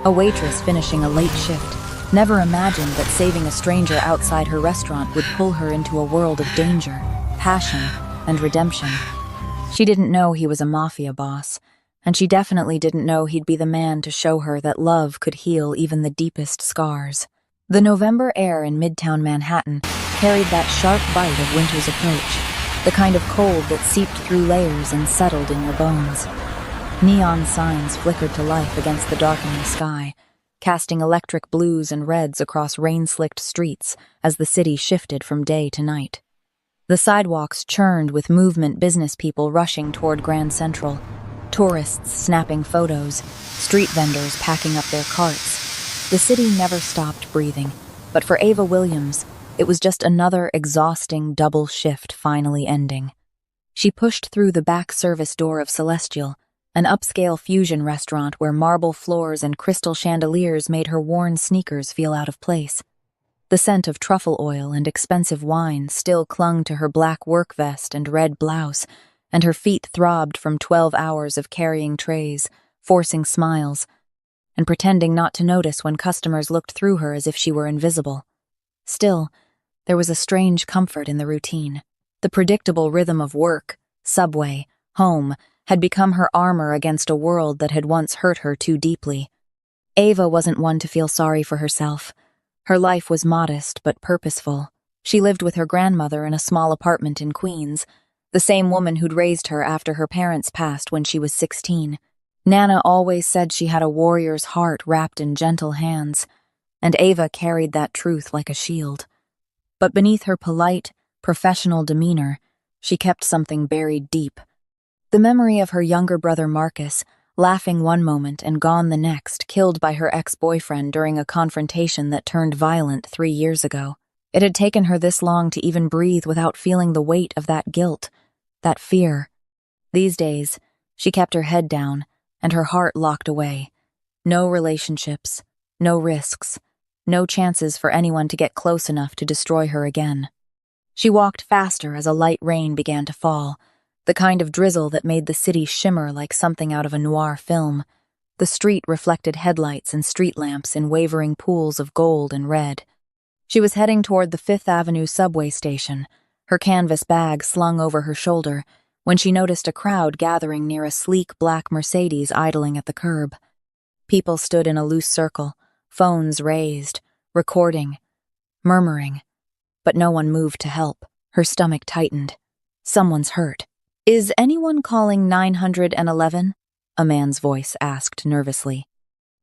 A waitress finishing a late shift never imagined that saving a stranger outside her restaurant would pull her into a world of danger, passion, and redemption. She didn't know he was a mafia boss, and she definitely didn't know he'd be the man to show her that love could heal even the deepest scars. The November air in Midtown Manhattan carried that sharp bite of winter's approach, the kind of cold that seeped through layers and settled in your bones. Neon signs flickered to life against the darkening sky, casting electric blues and reds across rain-slicked streets as the city shifted from day to night. The sidewalks churned with movement, business people rushing toward Grand Central, tourists snapping photos, street vendors packing up their carts. The city never stopped breathing, but for Ava Williams, it was just another exhausting double shift finally ending. She pushed through the back service door of Celestial, an upscale fusion restaurant where marble floors and crystal chandeliers made her worn sneakers feel out of place. The scent of truffle oil and expensive wine still clung to her black work vest and red blouse, and her feet throbbed from 12 hours of carrying trays, forcing smiles, and pretending not to notice when customers looked through her as if she were invisible. Still, there was a strange comfort in the routine. The predictable rhythm of work, subway, home, had become her armor against a world that had once hurt her too deeply. Ava wasn't one to feel sorry for herself. Her life was modest but purposeful. She lived with her grandmother in a small apartment in Queens, the same woman who'd raised her after her parents passed when she was 16. Nana always said she had a warrior's heart wrapped in gentle hands, and Ava carried that truth like a shield. But beneath her polite, professional demeanor, she kept something buried deep. The memory of her younger brother Marcus, laughing one moment and gone the next, killed by her ex-boyfriend during a confrontation that turned violent 3 years ago. It had taken her this long to even breathe without feeling the weight of that guilt, that fear. These days, she kept her head down and her heart locked away. No relationships, no risks, no chances for anyone to get close enough to destroy her again. She walked faster as a light rain began to fall, the kind of drizzle that made the city shimmer like something out of a noir film. The street reflected headlights and street lamps in wavering pools of gold and red. She was heading toward the Fifth Avenue subway station, her canvas bag slung over her shoulder, when she noticed a crowd gathering near a sleek black Mercedes idling at the curb. People stood in a loose circle, phones raised, recording, murmuring, but no one moved to help. Her stomach tightened. Someone's hurt. "Is anyone calling 911? A man's voice asked nervously.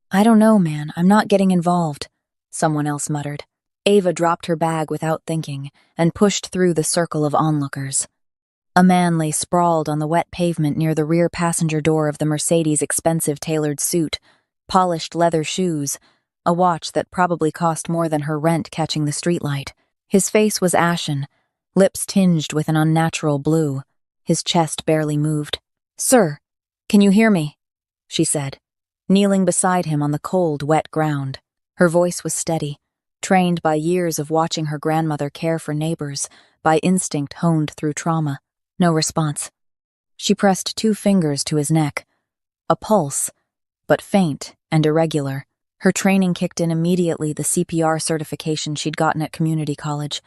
"I don't know, man. I'm not getting involved," someone else muttered. Ava dropped her bag without thinking and pushed through the circle of onlookers. A man lay sprawled on the wet pavement near the rear passenger door of the Mercedes' expensive tailored suit, polished leather shoes, a watch that probably cost more than her rent catching the streetlight. His face was ashen, lips tinged with an unnatural blue. His chest barely moved. "Sir, can you hear me?" she said, kneeling beside him on the cold, wet ground. Her voice was steady, trained by years of watching her grandmother care for neighbors, by instinct honed through trauma. No response. She pressed 2 fingers to his neck. A pulse, but faint and irregular. Her training kicked in immediately, the CPR certification she'd gotten at community college,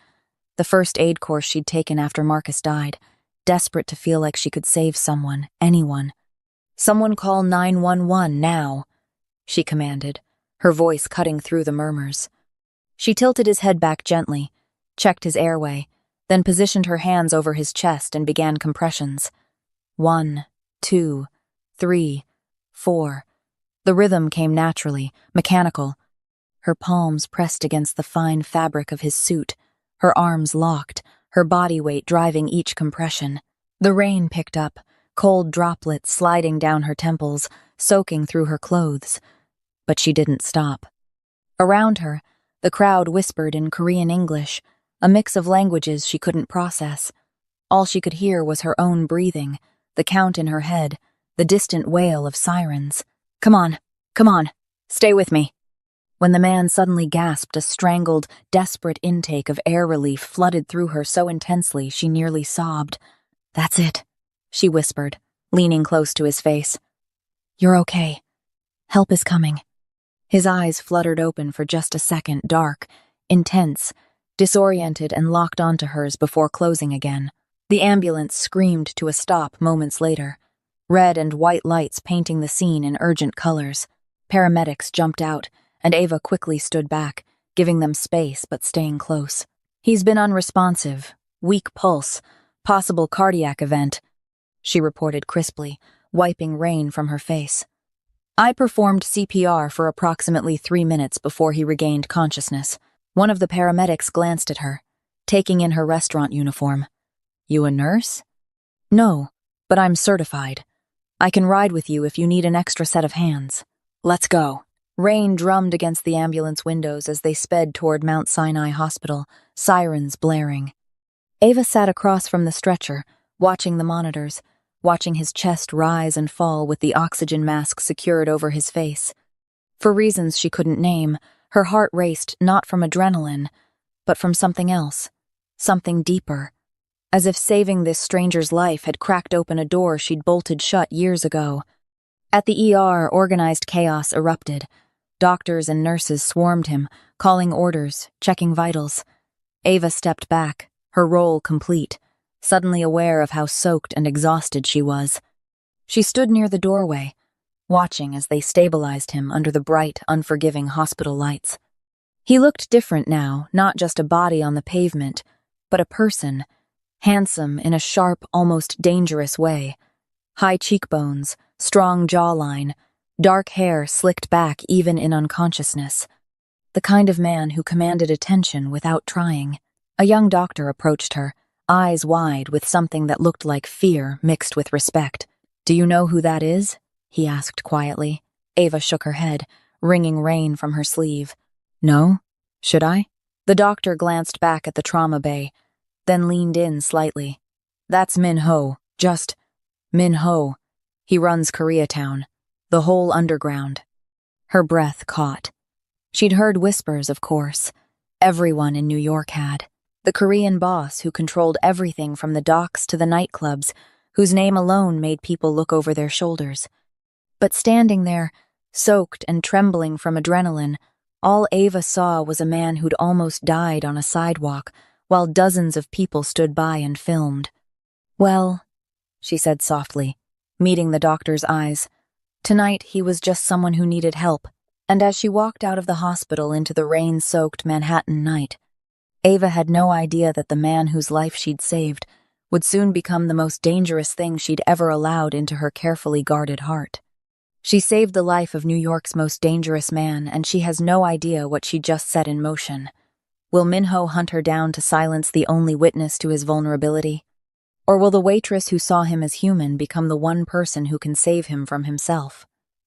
the first aid course she'd taken after Marcus died, desperate to feel like she could save someone, anyone. "Someone call 911 now," she commanded, her voice cutting through the murmurs. She tilted his head back gently, checked his airway, then positioned her hands over his chest and began compressions. 1, 2, 3, 4. The rhythm came naturally, mechanical. Her palms pressed against the fine fabric of his suit, her arms locked, her body weight driving each compression. The rain picked up, cold droplets sliding down her temples, soaking through her clothes. But she didn't stop. Around her, the crowd whispered in Korean English, a mix of languages she couldn't process. All she could hear was her own breathing, the count in her head, the distant wail of sirens. Come on, stay with me." When the man suddenly gasped, a strangled, desperate intake of air relief flooded through her so intensely she nearly sobbed. "That's it," she whispered, leaning close to his face. "You're okay. Help is coming." His eyes fluttered open for just a second, dark, intense, disoriented, and locked onto hers before closing again. The ambulance screamed to a stop moments later, red and white lights painting the scene in urgent colors. Paramedics jumped out, and Ava quickly stood back, giving them space but staying close. "He's been unresponsive, weak pulse, possible cardiac event," she reported crisply, wiping rain from her face. "I performed CPR for approximately 3 minutes before he regained consciousness." One of the paramedics glanced at her, taking in her restaurant uniform. "You a nurse?" "No, but I'm certified. I can ride with you if you need an extra set of hands." "Let's go." Rain drummed against the ambulance windows as they sped toward Mount Sinai Hospital, sirens blaring. Ava sat across from the stretcher, watching the monitors, watching his chest rise and fall with the oxygen mask secured over his face. For reasons she couldn't name, her heart raced not from adrenaline, but from something else, something deeper, as if saving this stranger's life had cracked open a door she'd bolted shut years ago. At the ER, organized chaos erupted. Doctors and nurses swarmed him, calling orders, checking vitals. Ava stepped back, her role complete, suddenly aware of how soaked and exhausted she was. She stood near the doorway, watching as they stabilized him under the bright, unforgiving hospital lights. He looked different now, not just a body on the pavement, but a person, handsome in a sharp, almost dangerous way. High cheekbones, strong jawline, dark hair slicked back even in unconsciousness. The kind of man who commanded attention without trying. A young doctor approached her, eyes wide with something that looked like fear mixed with respect. "Do you know who that is?" he asked quietly. Ava shook her head, wringing rain from her sleeve. "No? Should I?" The doctor glanced back at the trauma bay, then leaned in slightly. "That's Min Ho, just Min Ho. He runs Koreatown, the whole underground." Her breath caught. She'd heard whispers, of course. Everyone in New York had. The Korean boss who controlled everything from the docks to the nightclubs, whose name alone made people look over their shoulders. But standing there, soaked and trembling from adrenaline, all Ava saw was a man who'd almost died on a sidewalk, while dozens of people stood by and filmed. "Well," she said softly, meeting the doctor's eyes, "tonight he was just someone who needed help." And as she walked out of the hospital into the rain-soaked Manhattan night, Ava had no idea that the man whose life she'd saved would soon become the most dangerous thing she'd ever allowed into her carefully guarded heart. She saved the life of New York's most dangerous man, and she has no idea what she just set in motion. Will Minho hunt her down to silence the only witness to his vulnerability? Or will the waitress who saw him as human become the one person who can save him from himself?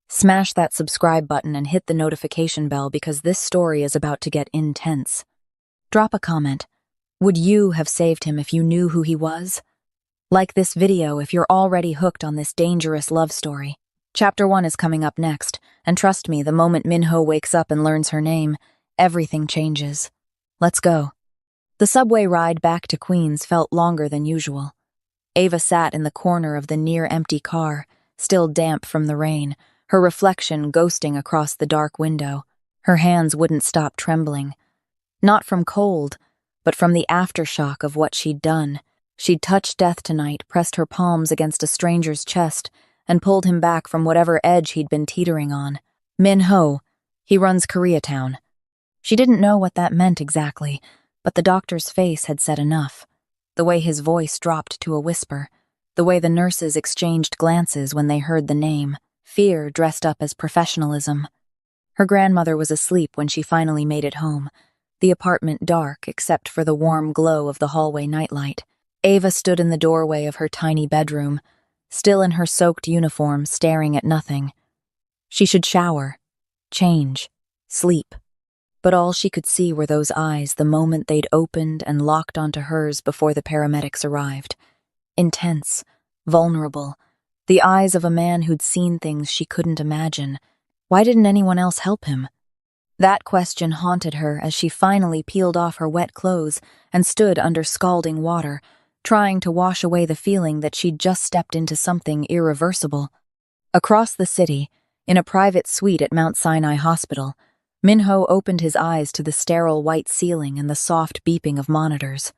Smash that subscribe button and hit the notification bell because this story is about to get intense. Drop a comment. Would you have saved him if you knew who he was? Like this video if you're already hooked on this dangerous love story. Chapter 1 is coming up next, and trust me, the moment Minho wakes up and learns her name, everything changes. Let's go. The subway ride back to Queens felt longer than usual. Ava sat in the corner of the near-empty car, still damp from the rain, her reflection ghosting across the dark window. Her hands wouldn't stop trembling. Not from cold, but from the aftershock of what she'd done. She'd touched death tonight, pressed her palms against a stranger's chest, and pulled him back from whatever edge he'd been teetering on. Min Ho. He runs Koreatown. She didn't know what that meant exactly, but the doctor's face had said enough. The way his voice dropped to a whisper, the way the nurses exchanged glances when they heard the name, fear dressed up as professionalism. Her grandmother was asleep when she finally made it home, the apartment dark except for the warm glow of the hallway nightlight. Ava stood in the doorway of her tiny bedroom, still in her soaked uniform, staring at nothing. She should shower, change, sleep. But all she could see were those eyes the moment they'd opened and locked onto hers before the paramedics arrived. Intense, vulnerable, the eyes of a man who'd seen things she couldn't imagine. Why didn't anyone else help him? That question haunted her as she finally peeled off her wet clothes and stood under scalding water, trying to wash away the feeling that she'd just stepped into something irreversible. Across the city, In a private suite at Mount Sinai Hospital, Minho opened his eyes to the sterile white ceiling and the soft beeping of monitors.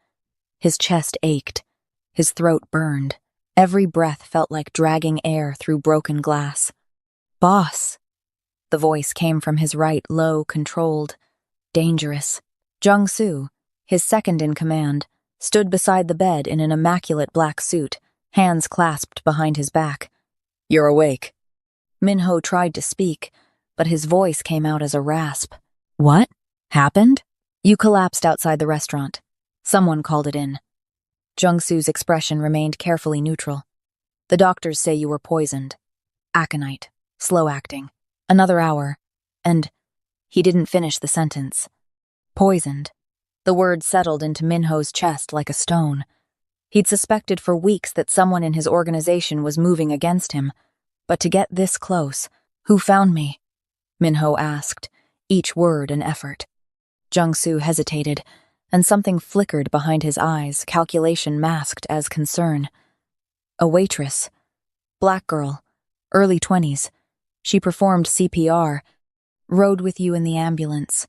His chest ached. His throat burned. Every breath felt like dragging air through broken glass. "Boss!" The voice came from his right, low, controlled, dangerous. Jung-soo, his second in command, stood beside the bed in an immaculate black suit, hands clasped behind his back. "You're awake." Minho tried to speak, but his voice came out as a rasp. "What happened?" "You collapsed outside the restaurant. Someone called it in." Jung-soo's expression remained carefully neutral. "The doctors say you were poisoned. Aconite. Slow acting. Another hour. And—" He didn't finish the sentence. Poisoned. The word settled into Minho's chest like a stone. He'd suspected for weeks that someone in his organization was moving against him, but to get this close— "Who found me?" Minho asked, each word an effort. Jung-soo hesitated, and something flickered behind his eyes, calculation masked as concern. "A waitress. Black girl. Early 20s. She performed CPR. Rode with you in the ambulance."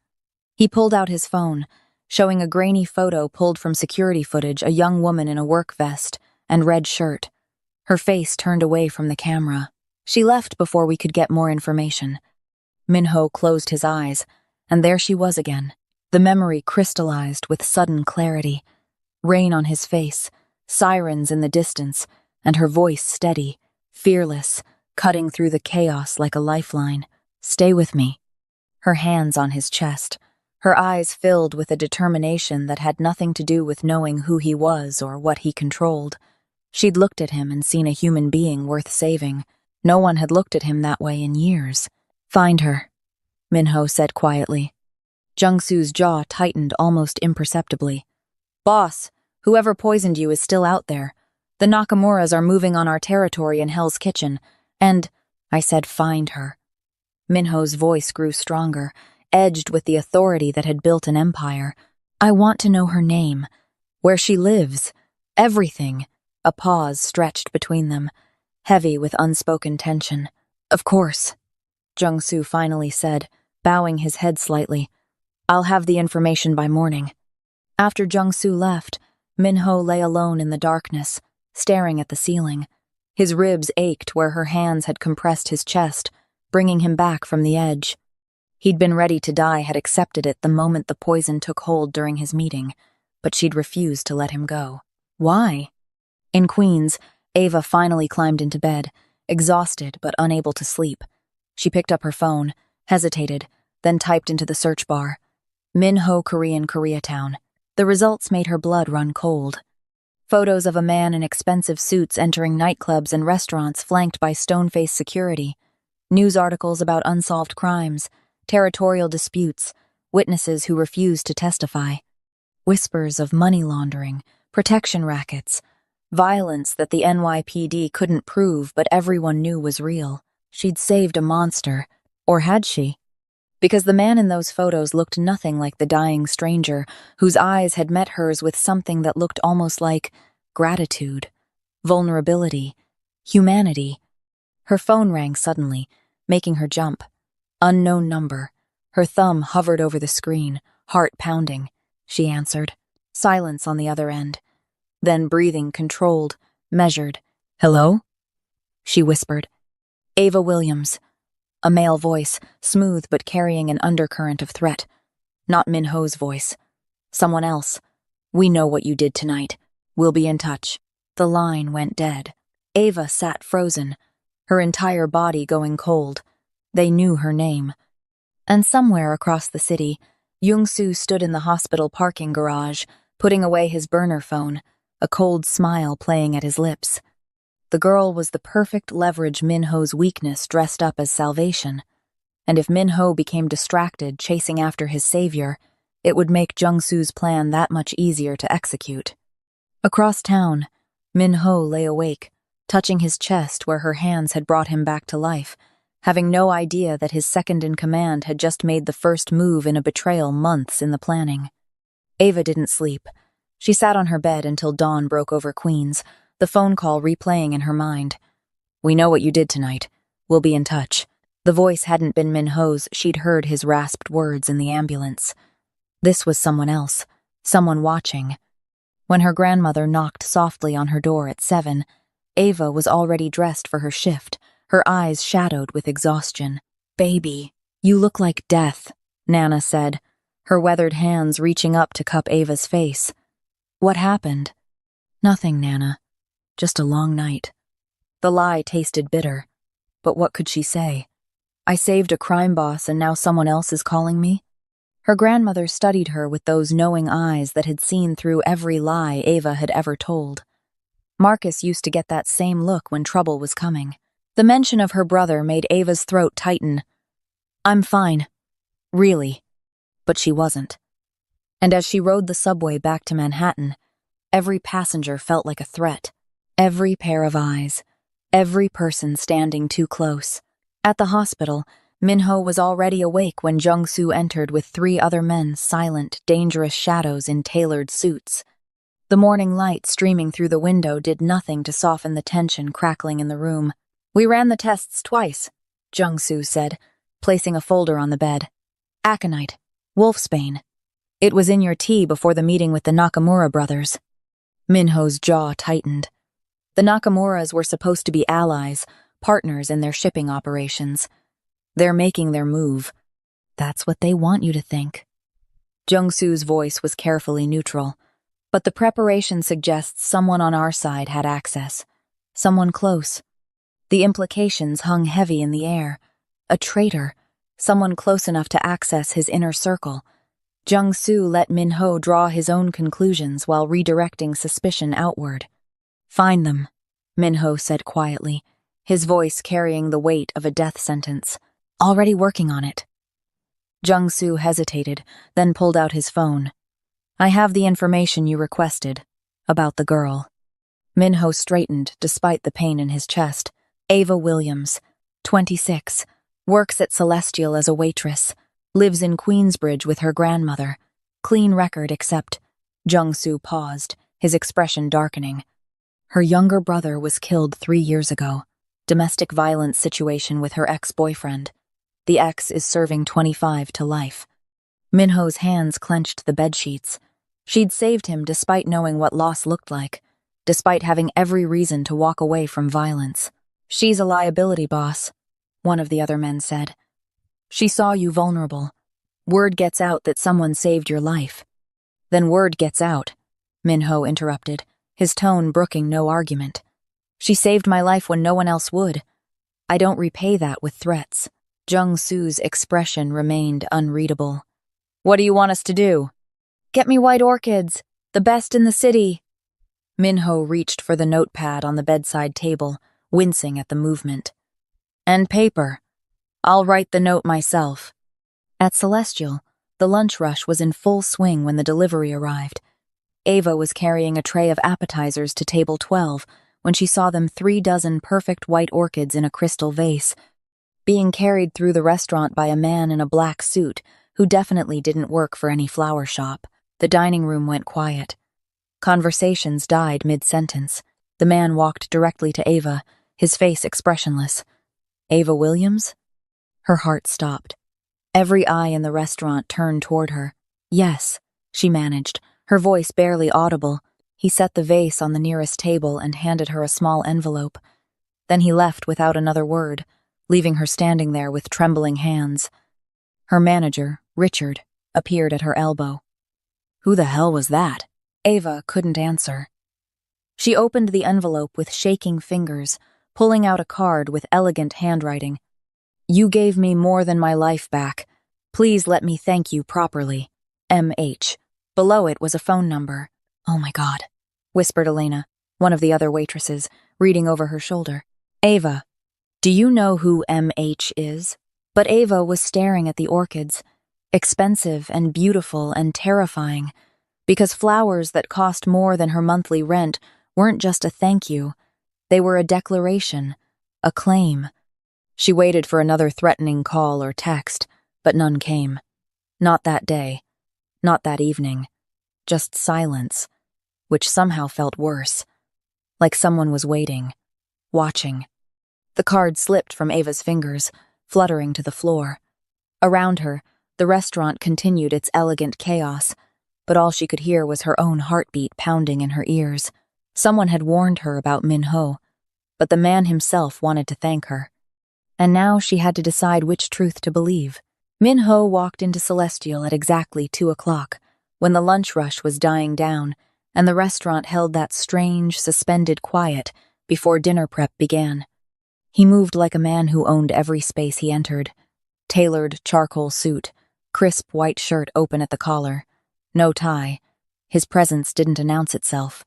He pulled out his phone, showing a grainy photo pulled from security footage, a young woman in a work vest and red shirt. Her face turned away from the camera. "She left before we could get more information." Minho closed his eyes, and there she was again. The memory crystallized with sudden clarity. Rain on his face, sirens in the distance, and her voice steady, fearless, cutting through the chaos like a lifeline. "Stay with me." Her hands on his chest, her eyes filled with a determination that had nothing to do with knowing who he was or what he controlled. She'd looked at him and seen a human being worth saving. No one had looked at him that way in years. "Find her," Minho said quietly. Jung-soo's jaw tightened almost imperceptibly. "Boss, whoever poisoned you is still out there. The Nakamuras are moving on our territory in Hell's Kitchen, and—" I said, "Find her." Minho's voice grew stronger, edged with the authority that had built an empire. "I want to know her name, where she lives, everything." A pause stretched between them, heavy with unspoken tension. "Of course," Jung-soo finally said, bowing his head slightly. "I'll have the information by morning." After Jung-soo left, Minho lay alone in the darkness, staring at the ceiling. His ribs ached where her hands had compressed his chest, bringing him back from the edge. He'd been ready to die, had accepted it the moment the poison took hold during his meeting, but she'd refused to let him go. Why? In Queens, Ava finally climbed into bed, exhausted but unable to sleep. She picked up her phone, hesitated, then typed into the search bar, "Minho Korean Koreatown." The results made her blood run cold. Photos of a man in expensive suits entering nightclubs and restaurants flanked by stone-faced security. News articles about unsolved crimes, territorial disputes, witnesses who refused to testify. Whispers of money laundering, protection rackets, violence that the NYPD couldn't prove but everyone knew was real. She'd saved a monster. Or had she? Because the man in those photos looked nothing like the dying stranger, whose eyes had met hers with something that looked almost like gratitude, vulnerability, humanity. Her phone rang suddenly, making her jump. Unknown number. Her thumb hovered over the screen, heart pounding. She answered. Silence on the other end. Then breathing controlled, measured. "Hello?" she whispered. "Ava Williams." A male voice, smooth but carrying an undercurrent of threat. Not Minho's voice. "Someone else. We know what you did tonight. We'll be in touch." The line went dead. Ava sat frozen, her entire body going cold. They knew her name. And somewhere across the city, Jung-soo stood in the hospital parking garage, putting away his burner phone, a cold smile playing at his lips. The girl was the perfect leverage Minho's weakness dressed up as salvation. And if Minho became distracted chasing after his savior, it would make Jung-soo's plan that much easier to execute. Across town, Minho lay awake, touching his chest where her hands had brought him back to life, having no idea that his second-in-command had just made the first move in a betrayal months in the planning. Ava didn't sleep. She sat on her bed until dawn broke over Queens, the phone call replaying in her mind. "We know what you did tonight. We'll be in touch." The voice hadn't been Minho's. She'd heard his rasped words in the ambulance. This was someone else, someone watching. When her grandmother knocked softly on her door at 7, Ava was already dressed for her shift, her eyes shadowed with exhaustion. "Baby, you look like death," Nana said, her weathered hands reaching up to cup Ava's face. "What happened?" "Nothing, Nana. Just a long night." The lie tasted bitter. But what could she say? I saved a crime boss and now someone else is calling me? Her grandmother studied her with those knowing eyes that had seen through every lie Ava had ever told. Marcus used to get that same look when trouble was coming. The mention of her brother made Ava's throat tighten. "I'm fine. Really." But she wasn't. And as she rode the subway back to Manhattan, every passenger felt like a threat. Every pair of eyes. Every person standing too close. At the hospital, Minho was already awake when Jung-soo entered with 3 other men, silent, dangerous shadows in tailored suits. The morning light streaming through the window did nothing to soften the tension crackling in the room. "We ran the tests twice," Jung-soo said, placing a folder on the bed. "Aconite. Wolfsbane. It was in your tea before the meeting with the Nakamura brothers." Minho's jaw tightened. The Nakamuras were supposed to be allies, partners in their shipping operations. They're making their move. That's what they want you to think. Jung-soo's voice was carefully neutral, but the preparation suggests someone on our side had access. Someone close. The implications hung heavy in the air. A traitor. Someone close enough to access his inner circle. Jung-soo let Minho draw his own conclusions while redirecting suspicion outward. "Find them," Minho said quietly, his voice carrying the weight of a death sentence. "Already working on it." Jung-soo hesitated, then pulled out his phone. "I have the information you requested. About the girl." Minho straightened despite the pain in his chest. "Ava Williams, 26, works at Celestial as a waitress, lives in Queensbridge with her grandmother. Clean record except—" Jung-soo paused, his expression darkening. "Her younger brother was killed 3 years ago. Domestic violence situation with her ex-boyfriend. The ex is serving 25 to life." Minho's hands clenched the bedsheets. She'd saved him despite knowing what loss looked like, despite having every reason to walk away from violence. "She's a liability, boss," one of the other men said. "She saw you vulnerable. Word gets out that someone saved your life." "Then word gets out," Minho interrupted, his tone brooking no argument. "She saved my life when no one else would. I don't repay that with threats." Jung-soo's expression remained unreadable. "What do you want us to do?" "Get me white orchids, the best in the city." Minho reached for the notepad on the bedside table, wincing at the movement. "And paper. I'll write the note myself." At Celestial, the lunch rush was in full swing when the delivery arrived. Ava was carrying a tray of appetizers to table 12 when she saw them 3 dozen perfect white orchids in a crystal vase, being carried through the restaurant by a man in a black suit who definitely didn't work for any flower shop. The dining room went quiet. Conversations died mid-sentence. The man walked directly to Ava, his face expressionless. "Ava Williams?" Her heart stopped. Every eye in the restaurant turned toward her. "Yes," she managed, her voice barely audible. He set the vase on the nearest table and handed her a small envelope. Then he left without another word, leaving her standing there with trembling hands. Her manager, Richard, appeared at her elbow. "Who the hell was that?" Ava couldn't answer. She opened the envelope with shaking fingers, pulling out a card with elegant handwriting. "You gave me more than my life back. Please let me thank you properly. M.H." Below it was a phone number. "Oh my God," whispered Elena, one of the other waitresses, reading over her shoulder. "Ava, do you know who M.H. is?" But Ava was staring at the orchids, expensive and beautiful and terrifying, because flowers that cost more than her monthly rent weren't just a thank you. They were a declaration, a claim. She waited for another threatening call or text, but none came. Not that day. Not that evening. Just silence, which somehow felt worse. Like someone was waiting, watching. The card slipped from Ava's fingers, fluttering to the floor. Around her, the restaurant continued its elegant chaos, but all she could hear was her own heartbeat pounding in her ears. Someone had warned her about Min-ho, but the man himself wanted to thank her. And now she had to decide which truth to believe. Min-ho walked into Celestial at exactly 2 o'clock, when the lunch rush was dying down, and the restaurant held that strange, suspended quiet before dinner prep began. He moved like a man who owned every space he entered. Tailored charcoal suit, crisp white shirt open at the collar. No tie. His presence didn't announce itself.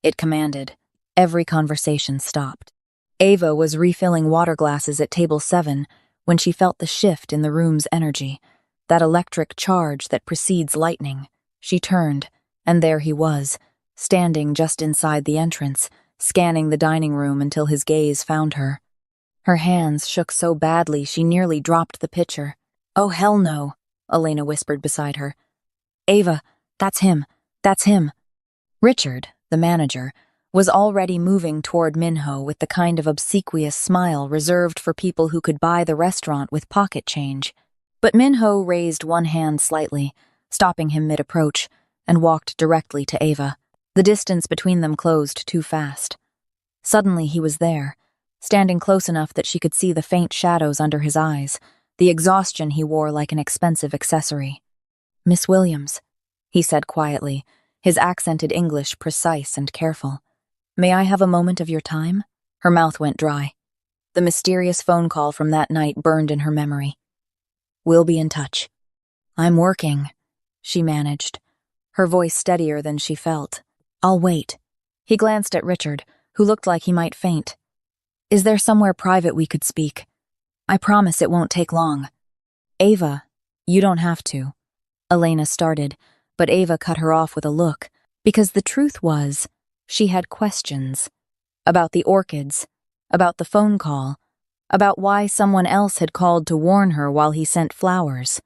It commanded. Every conversation stopped. Ava was refilling water glasses at table 7 when she felt the shift in the room's energy, that electric charge that precedes lightning. She turned, and there he was, standing just inside the entrance, scanning the dining room until his gaze found her. Her hands shook so badly she nearly dropped the pitcher. "Oh, hell no," Elena whispered beside her. "Ava, that's him. That's him." Richard, the manager, was already moving toward Min-ho with the kind of obsequious smile reserved for people who could buy the restaurant with pocket change. But Min-ho raised one hand slightly, stopping him mid-approach, and walked directly to Ava. The distance between them closed too fast. Suddenly he was there, standing close enough that she could see the faint shadows under his eyes, the exhaustion he wore like an expensive accessory. "Miss Williams," he said quietly, his accented English precise and careful. "May I have a moment of your time?" Her mouth went dry. The mysterious phone call from that night burned in her memory. "We'll be in touch." "I'm working," she managed, her voice steadier than she felt. "I'll wait." He glanced at Richard, who looked like he might faint. "Is there somewhere private we could speak? I promise it won't take long." "Ava, you don't have to." Elena started, but Ava cut her off with a look, because the truth was, she had questions. About the orchids, about the phone call, about why someone else had called to warn her while he sent flowers.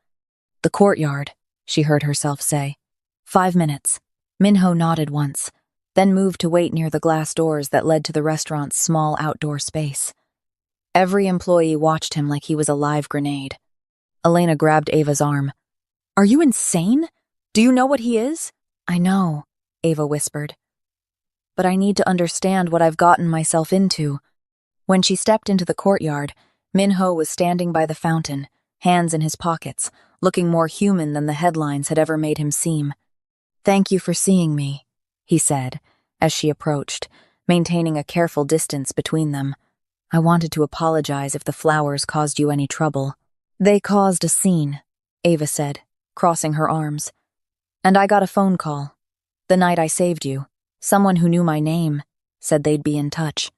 "The courtyard," she heard herself say. 5 minutes. Min-ho nodded once, then moved to wait near the glass doors that led to the restaurant's small outdoor space. Every employee watched him like he was a live grenade. Elena grabbed Ava's arm. "Are you insane? Do you know what he is?" "I know," Ava whispered. "But I need to understand what I've gotten myself into." When she stepped into the courtyard, Min-ho was standing by the fountain, hands in his pockets, looking more human than the headlines had ever made him seem. "Thank you for seeing me," he said, as she approached, maintaining a careful distance between them. "I wanted to apologize if the flowers caused you any trouble." "They caused a scene," Ava said, crossing her arms. "And I got a phone call. The night I saved you. Someone who knew my name said they'd be in touch."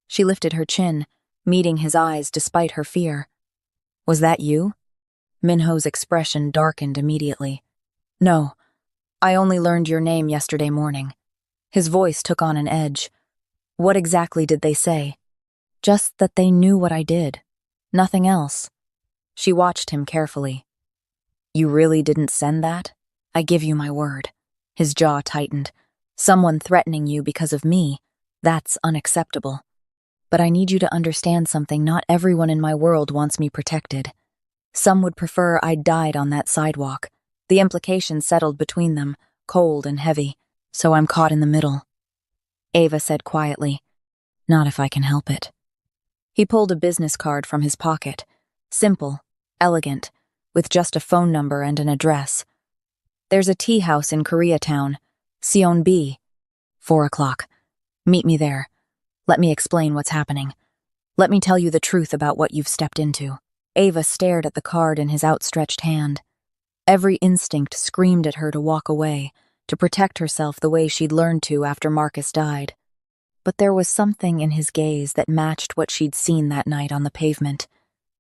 She lifted her chin, meeting his eyes despite her fear. "Was that you?" Min-ho's expression darkened immediately. "No, I only learned your name yesterday morning." His voice took on an edge. "What exactly did they say?" "Just that they knew what I did. Nothing else." She watched him carefully. "You really didn't send that? I give you my word." His jaw tightened. "Someone threatening you because of me, that's unacceptable. But I need you to understand something. Not everyone in my world wants me protected. Some would prefer I'd died on that sidewalk." The implication settled between them, cold and heavy. "So I'm caught in the middle." Ava said quietly, "Not if I can help it." He pulled a business card from his pocket. Simple, elegant, with just a phone number and an address. "There's a tea house in Koreatown, Seon-B. 4 o'clock. Meet me there. Let me explain what's happening. Let me tell you the truth about what you've stepped into." Ava stared at the card in his outstretched hand. Every instinct screamed at her to walk away, to protect herself the way she'd learned to after Marcus died. But there was something in his gaze that matched what she'd seen that night on the pavement.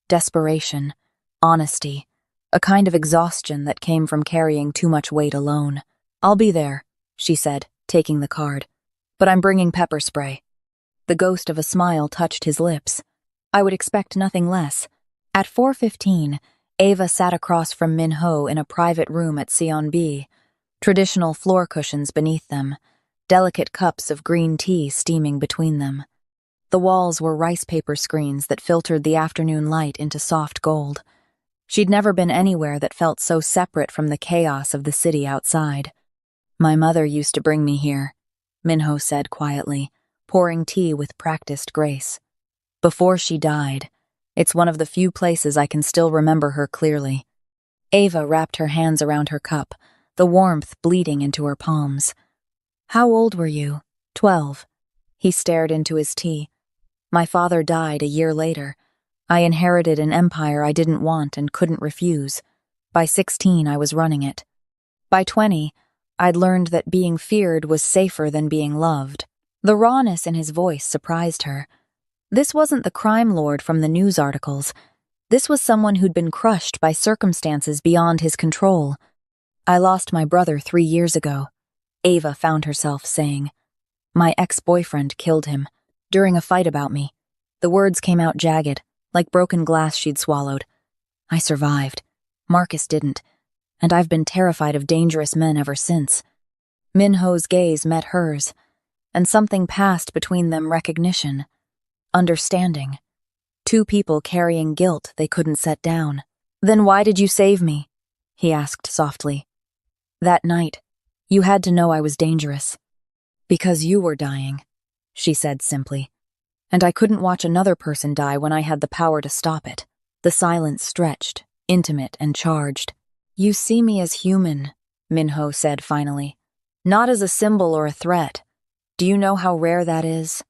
Desperation, honesty, a kind of exhaustion that came from carrying too much weight alone. "I'll be there," she said, taking the card. "But I'm bringing pepper spray." The ghost of a smile touched his lips. I would expect nothing less. At 4:15, Ava sat across from Min-ho in a private room at Seon-B, traditional floor cushions beneath them, delicate cups of green tea steaming between them. The walls were rice paper screens that filtered the afternoon light into soft gold. She'd never been anywhere that felt so separate from the chaos of the city outside. "My mother used to bring me here," Minho said quietly, pouring tea with practiced grace. "Before she died, it's one of the few places I can still remember her clearly." Ava wrapped her hands around her cup, the warmth bleeding into her palms. "How old were you?" 12. He stared into his tea. "My father died a year later. I inherited an empire I didn't want and couldn't refuse. By 16, I was running it. By 20, I'd learned that being feared was safer than being loved." The rawness in his voice surprised her. This wasn't the crime lord from the news articles. This was someone who'd been crushed by circumstances beyond his control. "I lost my brother 3 years ago," Ava found herself saying. "My ex-boyfriend killed him, during a fight about me." The words came out jagged, like broken glass she'd swallowed. "I survived. Marcus didn't, and I've been terrified of dangerous men ever since." Minho's gaze met hers, and something passed between them: recognition, understanding. Two people carrying guilt they couldn't set down. "Then why did you save me?" he asked softly. "That night, you had to know I was dangerous." "Because you were dying," she said simply. "And I couldn't watch another person die when I had the power to stop it." The silence stretched, intimate and charged. "You see me as human," Minho said finally. "Not as a symbol or a threat. Do you know how rare that is?"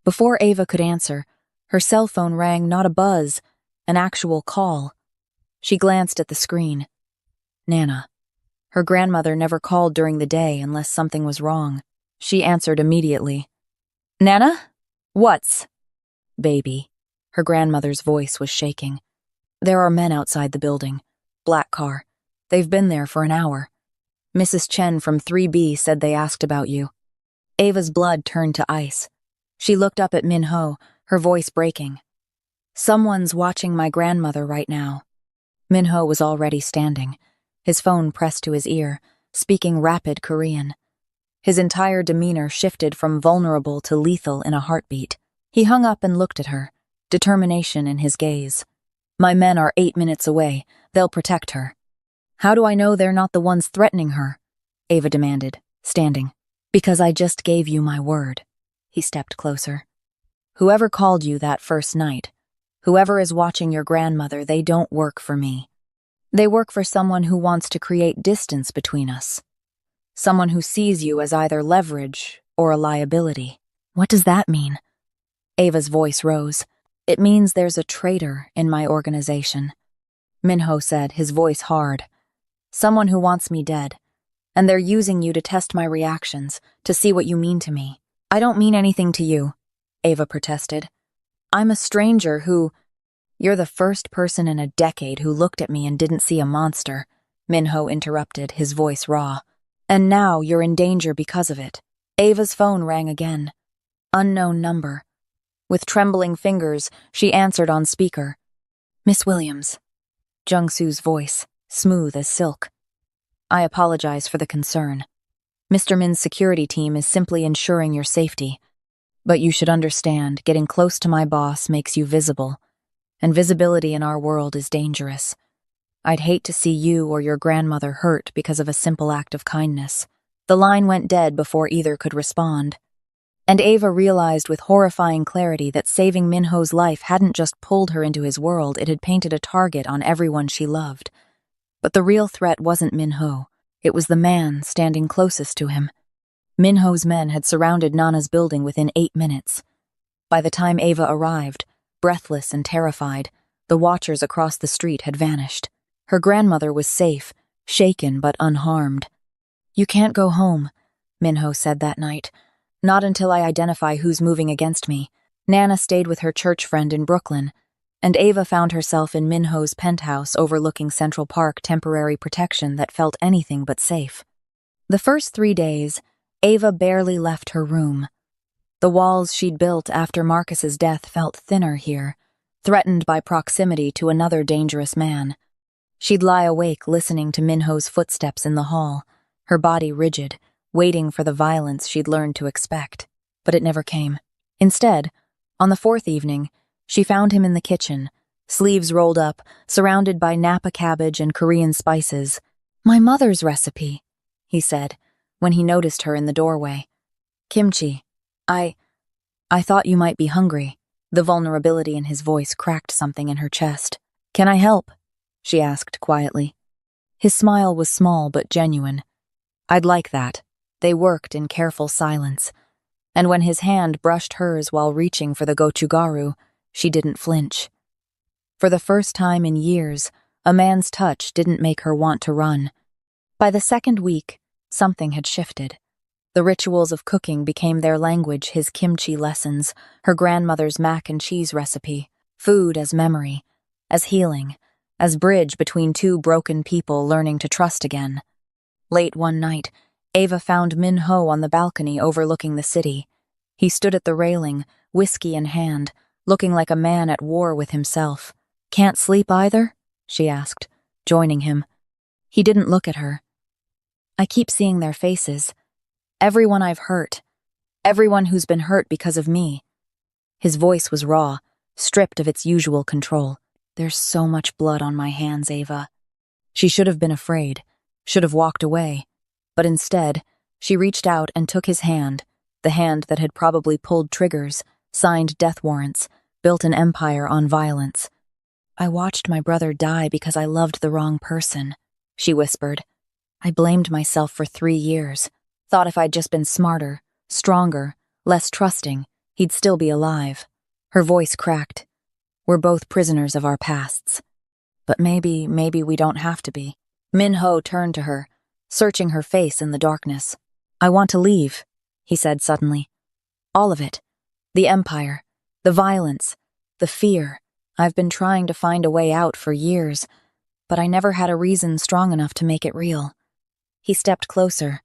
Before Ava could answer, her cell phone rang, not a buzz, an actual call. She glanced at the screen. Nana. Her grandmother never called during the day unless something was wrong. She answered immediately. "Nana? What's?" "Baby." Her grandmother's voice was shaking. "There are men outside the building. Black car. They've been there for an hour. Mrs. Chen from 3B said they asked about you." Ava's blood turned to ice. She looked up at Minho, her voice breaking. "Someone's watching my grandmother right now." Minho was already standing, his phone pressed to his ear, speaking rapid Korean. His entire demeanor shifted from vulnerable to lethal in a heartbeat. He hung up and looked at her, determination in his gaze. "My men are 8 minutes away. They'll protect her." "How do I know they're not the ones threatening her?" Ava demanded, standing. "Because I just gave you my word." He stepped closer. "Whoever called you that first night, whoever is watching your grandmother, they don't work for me. They work for someone who wants to create distance between us. Someone who sees you as either leverage or a liability." "What does that mean?" Ava's voice rose. "It means there's a traitor in my organization," Minho said, his voice hard. "Someone who wants me dead. And they're using you to test my reactions, to see what you mean to me." "I don't mean anything to you," Ava protested. "I'm a stranger who—" "You're the first person in a decade who looked at me and didn't see a monster," Minho interrupted, his voice raw. "And now you're in danger because of it." Ava's phone rang again. Unknown number. With trembling fingers, she answered on speaker. "Miss Williams." Jung-Soo's voice, smooth as silk. "I apologize for the concern. Mr. Min's security team is simply ensuring your safety. But you should understand, getting close to my boss makes you visible, and visibility in our world is dangerous. I'd hate to see you or your grandmother hurt because of a simple act of kindness." The line went dead before either could respond. And Ava realized with horrifying clarity that saving Minho's life hadn't just pulled her into his world, it had painted a target on everyone she loved. But the real threat wasn't Minho. It was the man standing closest to him. Minho's men had surrounded Nana's building within 8 minutes. By the time Ava arrived, breathless and terrified, the watchers across the street had vanished. Her grandmother was safe, shaken but unharmed. "You can't go home," Minho said that night. "Not until I identify who's moving against me." Nana stayed with her church friend in Brooklyn, and Ava found herself in Minho's penthouse overlooking Central Park, temporary protection that felt anything but safe. The first 3 days, Ava barely left her room. The walls she'd built after Marcus's death felt thinner here, threatened by proximity to another dangerous man. She'd lie awake listening to Minho's footsteps in the hall, her body rigid, waiting for the violence she'd learned to expect. But it never came. Instead, On the fourth evening, she found him in the kitchen, sleeves rolled up, surrounded by Napa cabbage and Korean spices. "My mother's recipe," he said, when he noticed her in the doorway. "Kimchi. I thought you might be hungry." The vulnerability in his voice cracked something in her chest. "Can I help?" she asked quietly. His smile was small but genuine. "I'd like that." They worked in careful silence, and when his hand brushed hers while reaching for the gochugaru, she didn't flinch. For the first time in years, a man's touch didn't make her want to run. By the second week, something had shifted. The rituals of cooking became their language, his kimchi lessons, her grandmother's mac and cheese recipe, food as memory, as healing, as bridge between two broken people learning to trust again. Late one night, Ava found Min Ho on the balcony overlooking the city. He stood at the railing, whiskey in hand, looking like a man at war with himself. "Can't sleep either?" she asked, joining him. He didn't look at her. "I keep seeing their faces. Everyone I've hurt. Everyone who's been hurt because of me." His voice was raw, stripped of its usual control. "There's so much blood on my hands, Ava." She should have been afraid, should have walked away. But instead, she reached out and took his hand, the hand that had probably pulled triggers, signed death warrants, built an empire on violence. "I watched my brother die because I loved the wrong person," she whispered. "I blamed myself for 3 years, thought if I'd just been smarter, stronger, less trusting, he'd still be alive." Her voice cracked. "We're both prisoners of our pasts. But maybe we don't have to be." Min Ho turned to her, searching her face in the darkness. "I want to leave," he said suddenly. "All of it. The empire, the violence, the fear. I've been trying to find a way out for years, but I never had a reason strong enough to make it real." He stepped closer.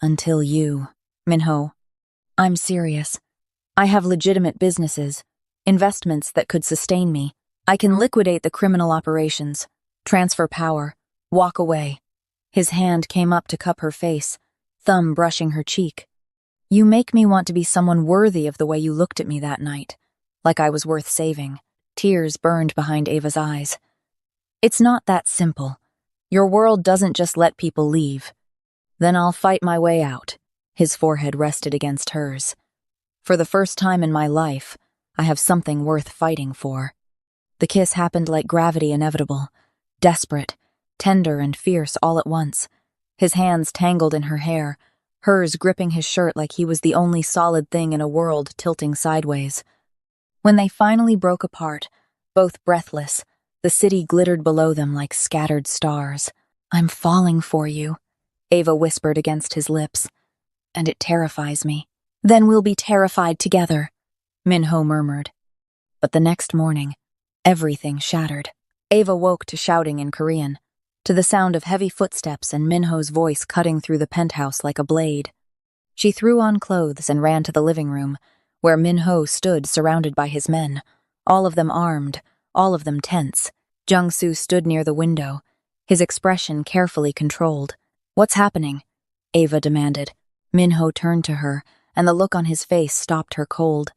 "Until you, Min Ho. I'm serious. I have legitimate businesses, investments that could sustain me. I can liquidate the criminal operations, transfer power, walk away." His hand came up to cup her face, thumb brushing her cheek. "You make me want to be someone worthy of the way you looked at me that night, like I was worth saving." Tears burned behind Ava's eyes. "It's not that simple. Your world doesn't just let people leave." "Then I'll fight my way out." His forehead rested against hers. "For the first time in my life, I have something worth fighting for." The kiss happened like gravity inevitable, desperate, tender and fierce all at once. His hands tangled in her hair, hers gripping his shirt like he was the only solid thing in a world tilting sideways. When they finally broke apart, both breathless, the city glittered below them like scattered stars. "I'm falling for you," Ava whispered against his lips. "And it terrifies me." "Then we'll be terrified together," Min Ho murmured. But the next morning, everything shattered. Ava woke to shouting in Korean, to the sound of heavy footsteps and Min Ho's voice cutting through the penthouse like a blade. She threw on clothes and ran to the living room, where Min Ho stood surrounded by his men, all of them armed, all of them tense. Jung-soo stood near the window, his expression carefully controlled. "What's happening?" Ava demanded. Min Ho turned to her, and the look on his face stopped her cold.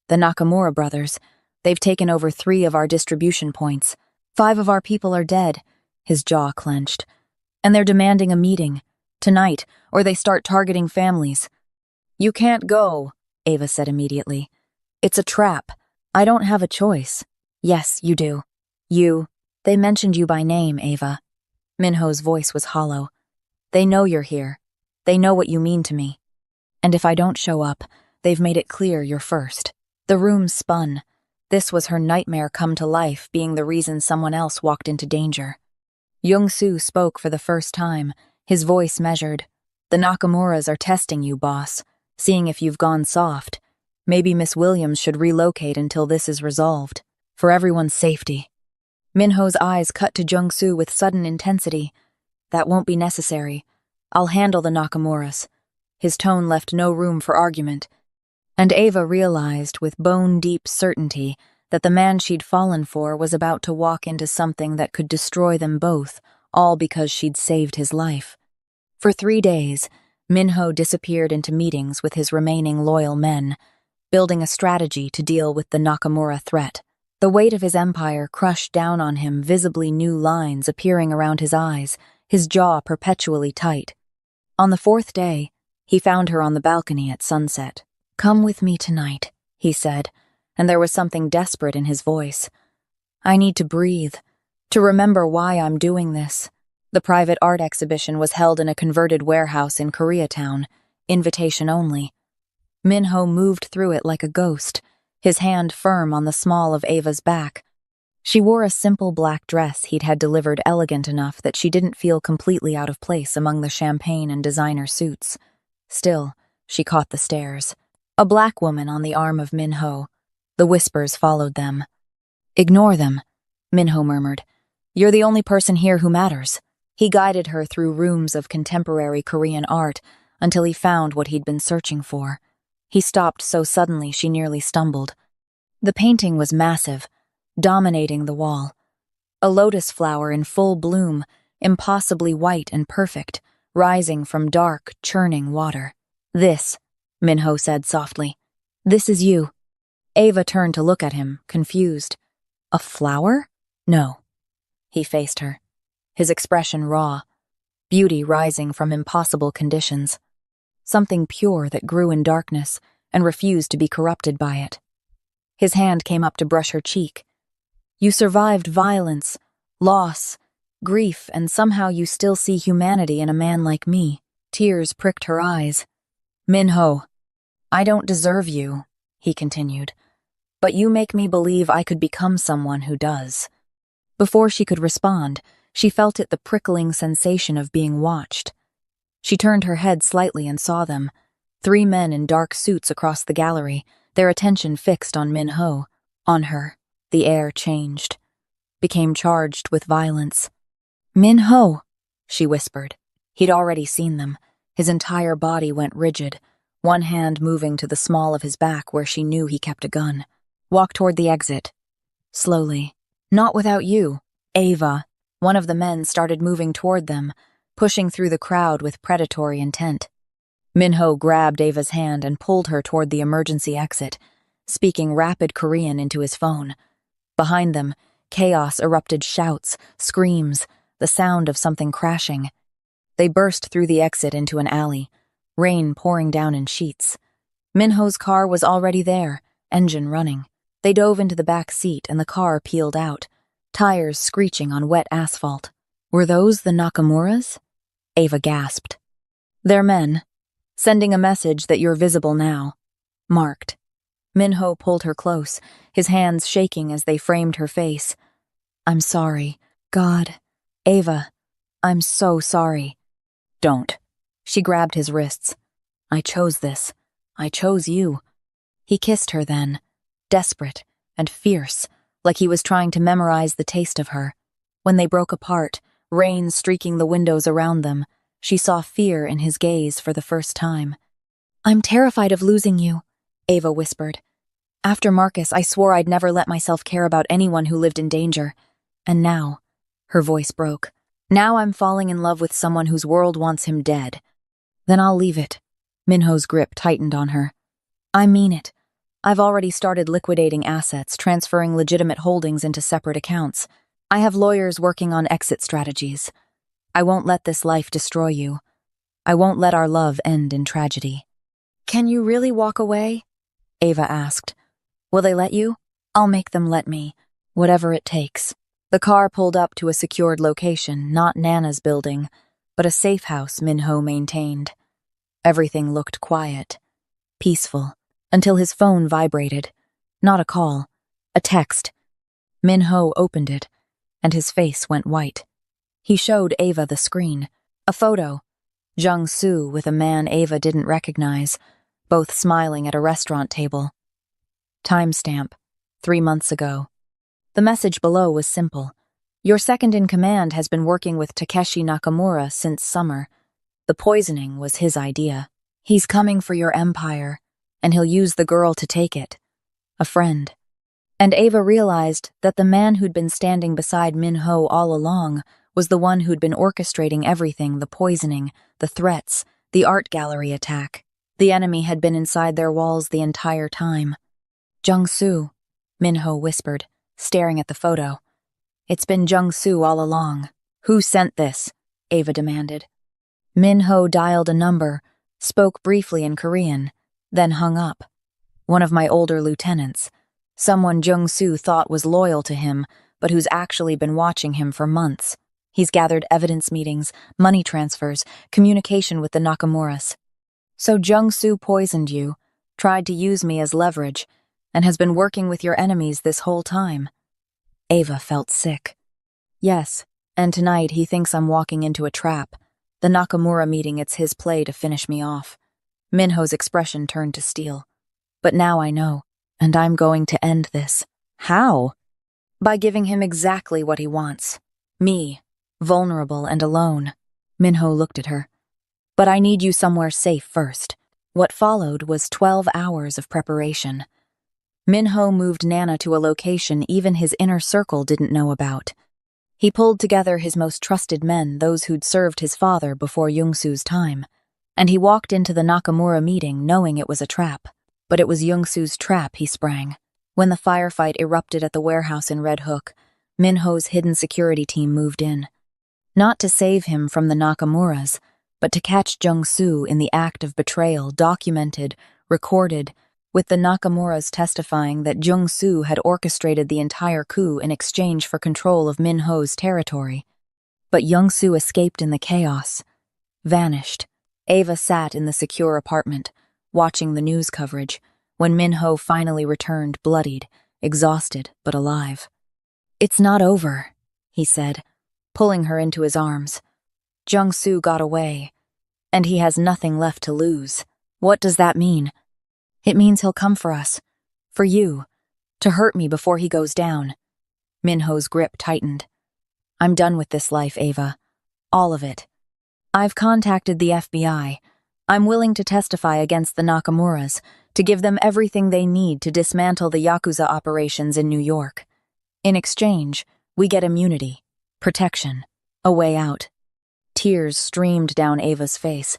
"The Nakamura brothers. They've taken over 3 of our distribution points. 5 of our people are dead." His jaw clenched. "And they're demanding a meeting. Tonight, or they start targeting families." "You can't go," Ava said immediately. "It's a trap. I don't have a choice." "Yes, you do. They mentioned you by name, Ava." Min Ho's voice was hollow. "They know you're here. They know what you mean to me. And if I don't show up, they've made it clear you're first." The room spun. This was her nightmare come to life, being the reason someone else walked into danger. Jung-soo spoke for the first time, his voice measured. "The Nakamuras are testing you, boss, seeing if you've gone soft. Maybe Miss Williams should relocate until this is resolved. For everyone's safety." Min Ho's eyes cut to Jung-soo with sudden intensity. "That won't be necessary. I'll handle the Nakamuras." His tone left no room for argument. And Ava realized with bone-deep certainty that the man she'd fallen for was about to walk into something that could destroy them both, all because she'd saved his life. For 3 days, Min Ho disappeared into meetings with his remaining loyal men. building a strategy to deal with the Nakamura threat. The weight of his empire crushed down on him, visibly new lines appearing around his eyes, his jaw perpetually tight. On the fourth day, he found her on the balcony at sunset. "Come with me tonight," he said, and there was something desperate in his voice. "I need to breathe, to remember why I'm doing this." The private art exhibition was held in a converted warehouse in Koreatown, invitation only. Minho moved through it like a ghost, his hand firm on the small of Ava's back. She wore a simple black dress he'd had delivered, elegant enough that she didn't feel completely out of place among the champagne and designer suits. Still, she caught the stares. A black woman on the arm of Minho. The whispers followed them. "Ignore them," Minho murmured. "You're the only person here who matters." He guided her through rooms of contemporary Korean art until he found what he'd been searching for. He stopped so suddenly she nearly stumbled. The painting was massive, dominating the wall. A lotus flower in full bloom, impossibly white and perfect, rising from dark, churning water. "This," Minho said softly. "This is you." Ava turned to look at him, confused. "A flower?" "No." He faced her, his expression raw, beauty rising from impossible conditions. Something pure that grew in darkness and refused to be corrupted by it. His hand came up to brush her cheek. "You survived violence, loss, grief, and somehow you still see humanity in a man like me." Tears pricked her eyes. "Minho, I don't deserve you," he continued, "but you make me believe I could become someone who does." Before she could respond, she felt the prickling sensation of being watched. She turned her head slightly and saw them, 3 men in dark suits across the gallery, their attention fixed on Minho. On her, the air changed, became charged with violence. "Minho," she whispered. He'd already seen them. His entire body went rigid, one hand moving to the small of his back where she knew he kept a gun. "Walk toward the exit." Slowly. "Not without you, Ava." One of the men started moving toward them, pushing through the crowd with predatory intent. Minho grabbed Ava's hand and pulled her toward the emergency exit, speaking rapid Korean into his phone. Behind them, chaos erupted, shouts, screams, the sound of something crashing. They burst through the exit into an alley, rain pouring down in sheets. Minho's car was already there, engine running. They dove into the back seat and the car peeled out, tires screeching on wet asphalt. "Were those the Nakamuras?" Ava gasped. "They're men. Sending a message that you're visible now. Marked." Minho pulled her close, his hands shaking as they framed her face. "I'm sorry. God. Ava, I'm so sorry." "Don't." She grabbed his wrists. "I chose this. I chose you." He kissed her then, desperate and fierce, like he was trying to memorize the taste of her. When they broke apart, rain streaking the windows around them, she saw fear in his gaze for the first time. "I'm terrified of losing you," Ava whispered. "After Marcus, I swore I'd never let myself care about anyone who lived in danger. And now," her voice broke, "now I'm falling in love with someone whose world wants him dead." "Then I'll leave it." Minho's grip tightened on her. "I mean it. I've already started liquidating assets, transferring legitimate holdings into separate accounts. I have lawyers working on exit strategies. I won't let this life destroy you. I won't let our love end in tragedy." "Can you really walk away?" Ava asked. "Will they let you?" "I'll make them let me, whatever it takes." The car pulled up to a secured location, not Nana's building, but a safe house Minho maintained. Everything looked quiet, peaceful, until his phone vibrated. Not a call, a text. Minho opened it, and his face went white. He showed Ava the screen. A photo. Jung-soo with a man Ava didn't recognize, both smiling at a restaurant table. Timestamp, 3 months ago. The message below was simple. "Your second-in-command has been working with Takeshi Nakamura since summer. The poisoning was his idea. He's coming for your empire, and he'll use the girl to take it. A friend." And Ava realized that the man who'd been standing beside Minho all along was the one who'd been orchestrating everything, the poisoning, the threats, the art gallery attack. The enemy had been inside their walls the entire time. "Jung-soo," Minho whispered, staring at the photo. "It's been Jung-soo all along." "Who sent this?" Ava demanded. Minho dialed a number, spoke briefly in Korean, then hung up. "One of my older lieutenants. Someone Jung-soo thought was loyal to him, but who's actually been watching him for months. He's gathered evidence meetings, money transfers, communication with the Nakamuras. So Jung-soo poisoned you, tried to use me as leverage, and has been working with your enemies this whole time." Ava felt sick. "Yes, and tonight he thinks I'm walking into a trap. The Nakamura meeting, it's his play to finish me off." Minho's expression turned to steel. "But now I know, and I'm going to end this." "How?" "By giving him exactly what he wants. Me, vulnerable and alone." Minho looked at her. "But I need you somewhere safe first." What followed was 12 hours of preparation. Minho moved Nana to a location even his inner circle didn't know about. He pulled together his most trusted men, those who'd served his father before Jung-soo's time, and he walked into the Nakamura meeting knowing it was a trap. But it was Jung-soo's trap he sprang. When the firefight erupted at the warehouse in Red Hook, Minho's hidden security team moved in. Not to save him from the Nakamuras, but to catch Jung-soo in the act of betrayal, documented, recorded, with the Nakamuras testifying that Jung-soo had orchestrated the entire coup in exchange for control of Minho's territory. But Jung-soo escaped in the chaos, vanished. Ava sat in the secure apartment, watching the news coverage, when Minho finally returned, bloodied, exhausted, but alive. "It's not over," he said, pulling her into his arms. "Jung-soo got away, and he has nothing left to lose." "What does that mean?" "It means he'll come for us. For you. To hurt me before he goes down." Minho's grip tightened. "I'm done with this life, Ava. All of it. I've contacted the FBI. I'm willing to testify against the Nakamuras, to give them everything they need to dismantle the Yakuza operations in New York. In exchange, we get immunity, protection, a way out." Tears streamed down Ava's face.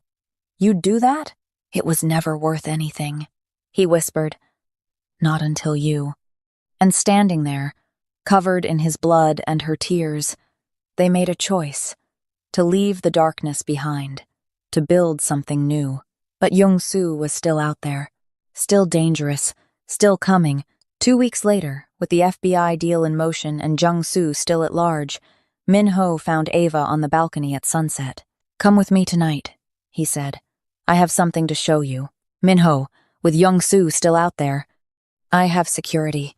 "You'd do that?" "It was never worth anything," he whispered. "Not until you." And standing there, covered in his blood and her tears, they made a choice, to leave the darkness behind, to build something new. But Jung-soo was still out there, still dangerous, still coming. 2 weeks later, with the FBI deal in motion and Jung-soo still at large, Minho found Ava on the balcony at sunset. "Come with me tonight," he said. "I have something to show you." "Minho, with Jung-soo still out there, I have security,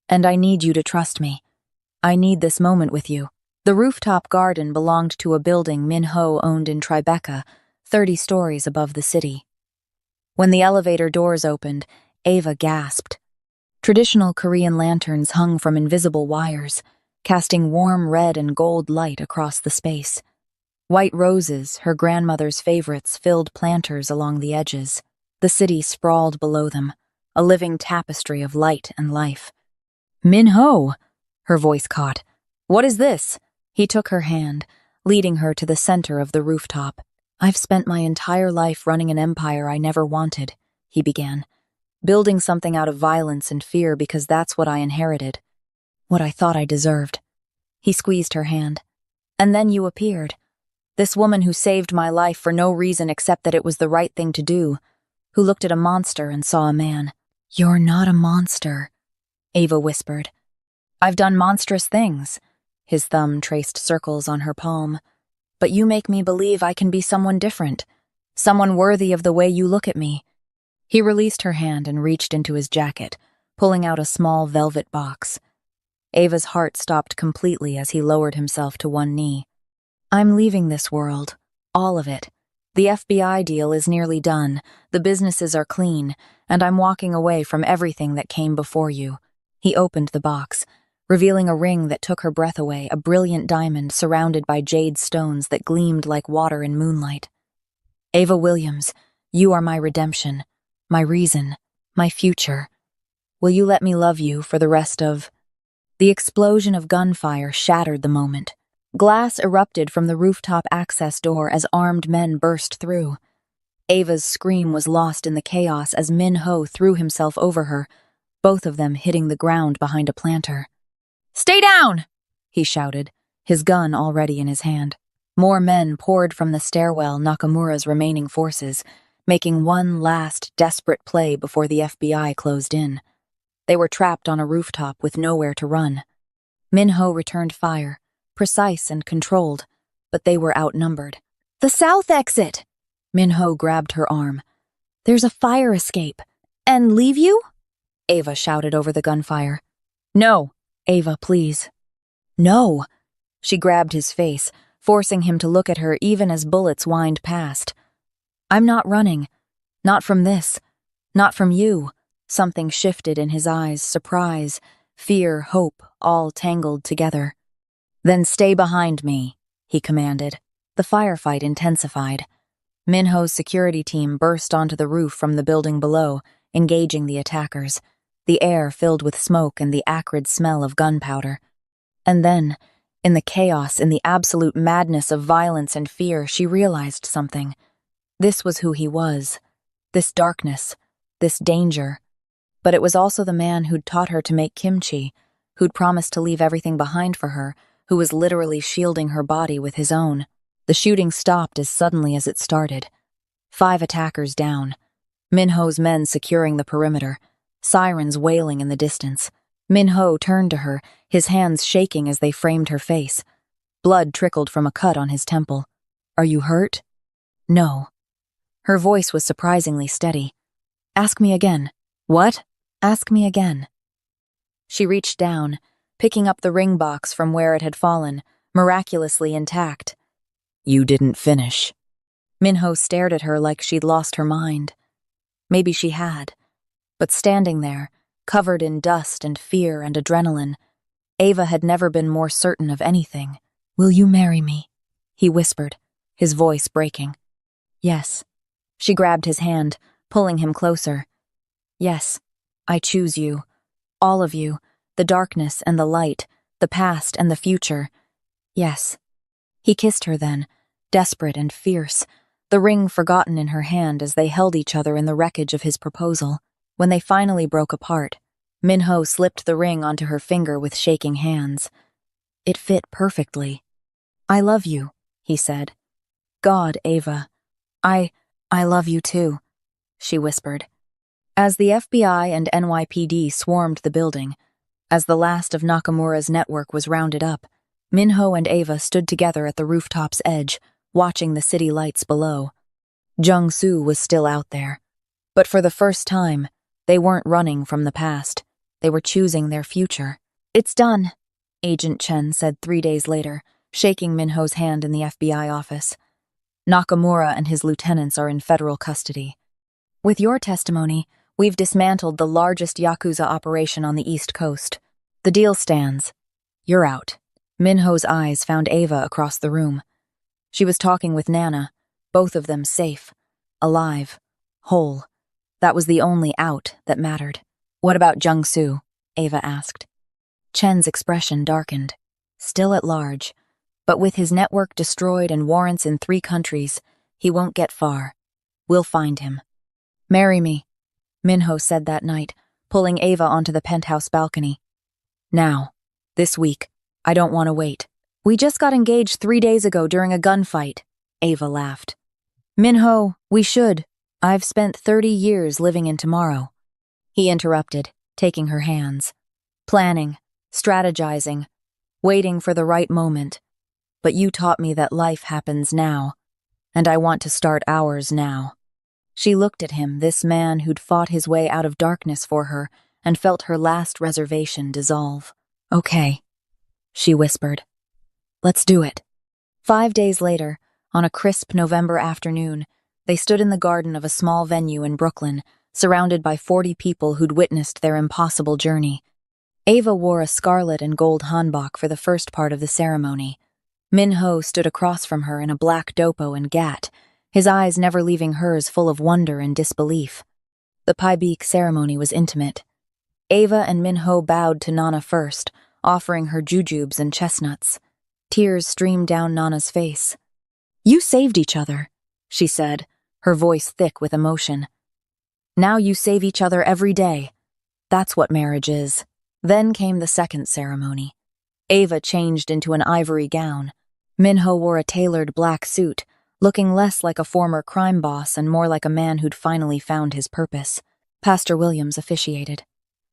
and I need you to trust me. I need this moment with you." The rooftop garden belonged to a building Minho owned in Tribeca, 30 stories above the city. When the elevator doors opened, Ava gasped. Traditional Korean lanterns hung from invisible wires, casting warm red and gold light across the space. White roses, her grandmother's favorites, filled planters along the edges. The city sprawled below them, a living tapestry of light and life. "Minho!" Her voice caught. "What is this?" He took her hand, leading her to the center of the rooftop. "I've spent my entire life running an empire I never wanted," he began. "Building something out of violence and fear because that's what I inherited. What I thought I deserved." He squeezed her hand. "And then you appeared. This woman who saved my life for no reason except that it was the right thing to do, who looked at a monster and saw a man." "You're not a monster," Ava whispered. "I've done monstrous things." His thumb traced circles on her palm. "But you make me believe I can be someone different, someone worthy of the way you look at me." He released her hand and reached into his jacket, pulling out a small velvet box. Ava's heart stopped completely as he lowered himself to one knee. "I'm leaving this world, all of it. The FBI deal is nearly done, the businesses are clean, and I'm walking away from everything that came before you." He opened the box, revealing a ring that took her breath away, a brilliant diamond surrounded by jade stones that gleamed like water in moonlight. "Ava Williams, you are my redemption, my reason, my future. Will you let me love you for the rest of—" The explosion of gunfire shattered the moment. Glass erupted from the rooftop access door as armed men burst through. Ava's scream was lost in the chaos as Min-ho threw himself over her, both of them hitting the ground behind a planter. "Stay down!" he shouted, his gun already in his hand. More men poured from the stairwell, Nakamura's remaining forces, making one last desperate play before the FBI closed in. They were trapped on a rooftop with nowhere to run. Min-ho returned fire, precise and controlled, but they were outnumbered. "The south exit!" Min-ho grabbed her arm. "There's a fire escape. And leave you?" Ava shouted over the gunfire. "No, Ava, please." "No." She grabbed his face, forcing him to look at her even as bullets whined past. "I'm not running. Not from this. Not from you." Something shifted in his eyes, surprise, fear, hope, all tangled together. "Then stay behind me," he commanded. The firefight intensified. Min-ho's security team burst onto the roof from the building below, engaging the attackers, the air filled with smoke and the acrid smell of gunpowder. And then, in the chaos, in the absolute madness of violence and fear, she realized something. This was who he was. This darkness. This danger. But it was also the man who'd taught her to make kimchi, who'd promised to leave everything behind for her, who was literally shielding her body with his own. The shooting stopped as suddenly as it started. 5 attackers down. Min-ho's men securing the perimeter. Sirens wailing in the distance. Min-ho turned to her, his hands shaking as they framed her face. Blood trickled from a cut on his temple. "Are you hurt?" "No." Her voice was surprisingly steady. "Ask me again." "What?" "Ask me again." She reached down, picking up the ring box from where it had fallen, miraculously intact. "You didn't finish." Min-ho stared at her like she'd lost her mind. Maybe she had. But standing there, covered in dust and fear and adrenaline, Ava had never been more certain of anything. "Will you marry me?" he whispered, his voice breaking. "Yes." She grabbed his hand, pulling him closer. "Yes, I choose you. All of you, the darkness and the light, the past and the future. Yes." He kissed her then, desperate and fierce, the ring forgotten in her hand as they held each other in the wreckage of his proposal. When they finally broke apart, Min-ho slipped the ring onto her finger with shaking hands. It fit perfectly. "I love you," he said. "God, Ava. I love you too," she whispered. As the FBI and NYPD swarmed the building, as the last of Nakamura's network was rounded up, Min-ho and Ava stood together at the rooftop's edge, watching the city lights below. Jung-soo was still out there. But for the first time, they weren't running from the past. They were choosing their future. "It's done," Agent Chen said 3 days later, shaking Min-ho's hand in the FBI office. "Nakamura and his lieutenants are in federal custody. With your testimony, we've dismantled the largest Yakuza operation on the East Coast. The deal stands. You're out." Min-ho's eyes found Ava across the room. She was talking with Nana, both of them safe, alive, whole. That was the only out that mattered. "What about Jung-soo?" Ava asked. Chen's expression darkened. "Still at large, but with his network destroyed and warrants in 3 countries, he won't get far. We'll find him." "Marry me," Min-ho said that night, pulling Ava onto the penthouse balcony. "Now. This week. I don't want to wait." "We just got engaged 3 days ago during a gunfight," Ava laughed. "Min-ho, we should. I've spent 30 years living in tomorrow." He interrupted, taking her hands. "Planning, strategizing, waiting for the right moment. But you taught me that life happens now, and I want to start ours now." She looked at him, this man who'd fought his way out of darkness for her, and felt her last reservation dissolve. "Okay," she whispered. "Let's do it." 5 days later, on a crisp November afternoon, they stood in the garden of a small venue in Brooklyn, surrounded by 40 people who'd witnessed their impossible journey. Ava wore a scarlet and gold hanbok for the first part of the ceremony. Min-ho stood across from her in a black dopo and gat, his eyes never leaving hers, full of wonder and disbelief. The Paibik ceremony was intimate. Ava and Min-ho bowed to Nana first, offering her jujubes and chestnuts. Tears streamed down Nana's face. "You saved each other," she said, her voice thick with emotion. "Now you save each other every day. That's what marriage is." Then came the second ceremony. Ava changed into an ivory gown. Minho wore a tailored black suit, looking less like a former crime boss and more like a man who'd finally found his purpose. Pastor Williams officiated.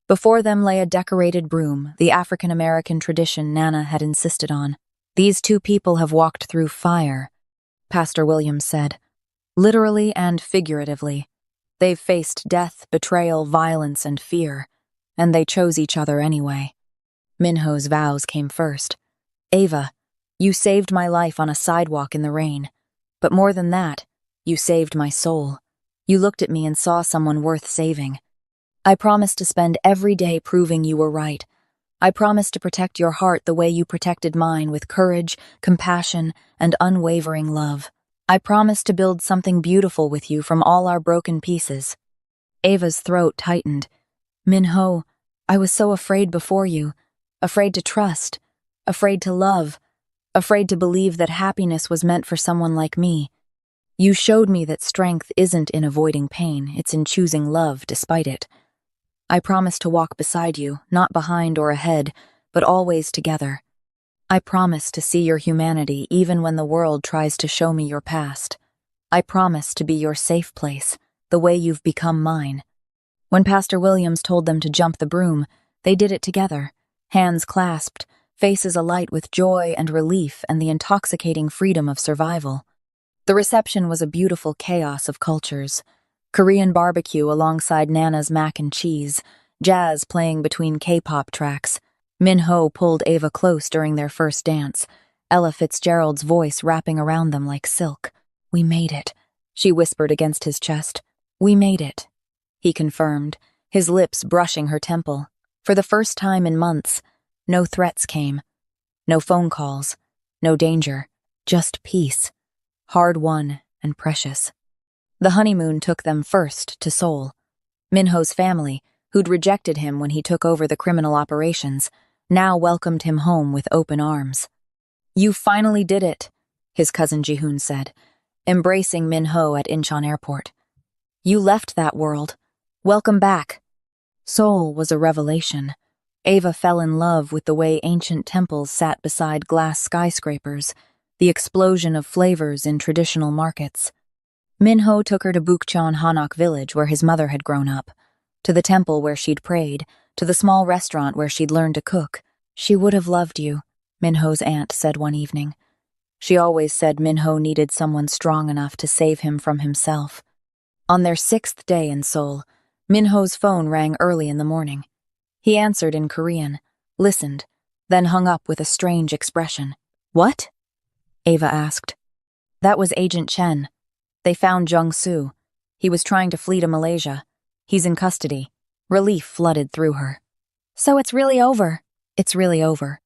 Before them lay a decorated broom, the African-American tradition Nana had insisted on. "These two people have walked through fire," Pastor Williams said. "Literally and figuratively. They've faced death, betrayal, violence, and fear, and they chose each other anyway." Minho's vows came first. "Ava, you saved my life on a sidewalk in the rain. But more than that, you saved my soul. You looked at me and saw someone worth saving. I promise to spend every day proving you were right. I promise to protect your heart the way you protected mine, with courage, compassion, and unwavering love. I promise to build something beautiful with you from all our broken pieces." Ava's throat tightened. "Minho, I was so afraid before you. Afraid to trust. Afraid to love. Afraid to believe that happiness was meant for someone like me. You showed me that strength isn't in avoiding pain, it's in choosing love despite it. I promise to walk beside you, not behind or ahead, but always together. I promise to see your humanity even when the world tries to show me your past. I promise to be your safe place, the way you've become mine." When Pastor Williams told them to jump the broom, they did it together, hands clasped, faces alight with joy and relief and the intoxicating freedom of survival. The reception was a beautiful chaos of cultures. Korean barbecue alongside Nana's mac and cheese, jazz playing between K-pop tracks. Minho pulled Ava close during their first dance, Ella Fitzgerald's voice wrapping around them like silk. "We made it," she whispered against his chest. "We made it," he confirmed, his lips brushing her temple. For the first time in months, no threats came. No phone calls, no danger, just peace, hard-won and precious. The honeymoon took them first to Seoul. Minho's family, who'd rejected him when he took over the criminal operations, now welcomed him home with open arms. "You finally did it," his cousin Jihoon said, embracing Minho at Incheon Airport. "You left that world. Welcome back." Seoul was a revelation. Ava fell in love with the way ancient temples sat beside glass skyscrapers, the explosion of flavors in traditional markets. Minho took her to Bukchon Hanok village where his mother had grown up, to the temple where she'd prayed, to the small restaurant where she'd learned to cook. "She would have loved you," Minho's aunt said one evening. She always said Minho needed someone strong enough to save him from himself. On their 6th day in Seoul, Minho's phone rang early in the morning. He answered in Korean, listened, then hung up with a strange expression. "What?" Ava asked. "That was Agent Chen. They found Jung-soo. He was trying to flee to Malaysia. He's in custody." Relief flooded through her. "So it's really over." "It's really over."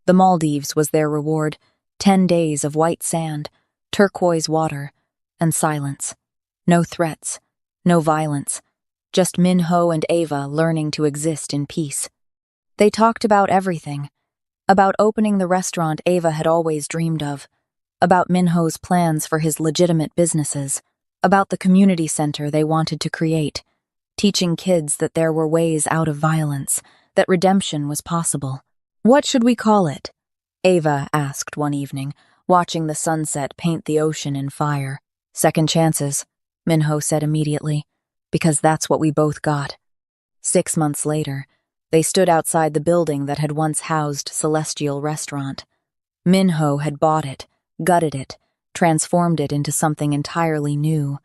The Maldives was their reward. 10 days of white sand, turquoise water, and silence. No threats, no violence. Just Minho and Ava learning to exist in peace. They talked about everything. About opening the restaurant Ava had always dreamed of. About Minho's plans for his legitimate businesses. About the community center they wanted to create. Teaching kids that there were ways out of violence, that redemption was possible. "What should we call it?" Ava asked one evening, watching the sunset paint the ocean in fire. "Second chances," Minho said immediately, "because that's what we both got." 6 months later, they stood outside the building that had once housed Celestial Restaurant. Minho had bought it, gutted it, transformed it into something entirely new.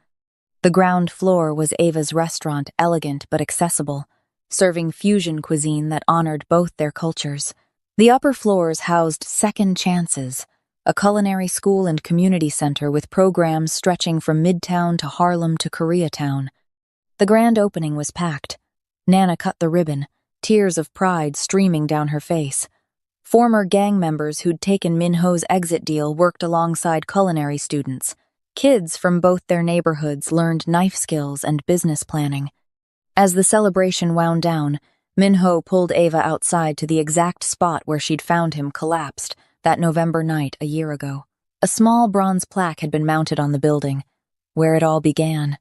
The ground floor was Ava's restaurant, elegant but accessible, serving fusion cuisine that honored both their cultures. The upper floors housed Second Chances, a culinary school and community center with programs stretching from Midtown to Harlem to Koreatown. The grand opening was packed. Nana cut the ribbon, tears of pride streaming down her face. Former gang members who'd taken Minho's exit deal worked alongside culinary students. Kids from both their neighborhoods learned knife skills and business planning. As the celebration wound down, Minho pulled Ava outside to the exact spot where she'd found him collapsed that November night a year ago. A small bronze plaque had been mounted on the building. where it all began.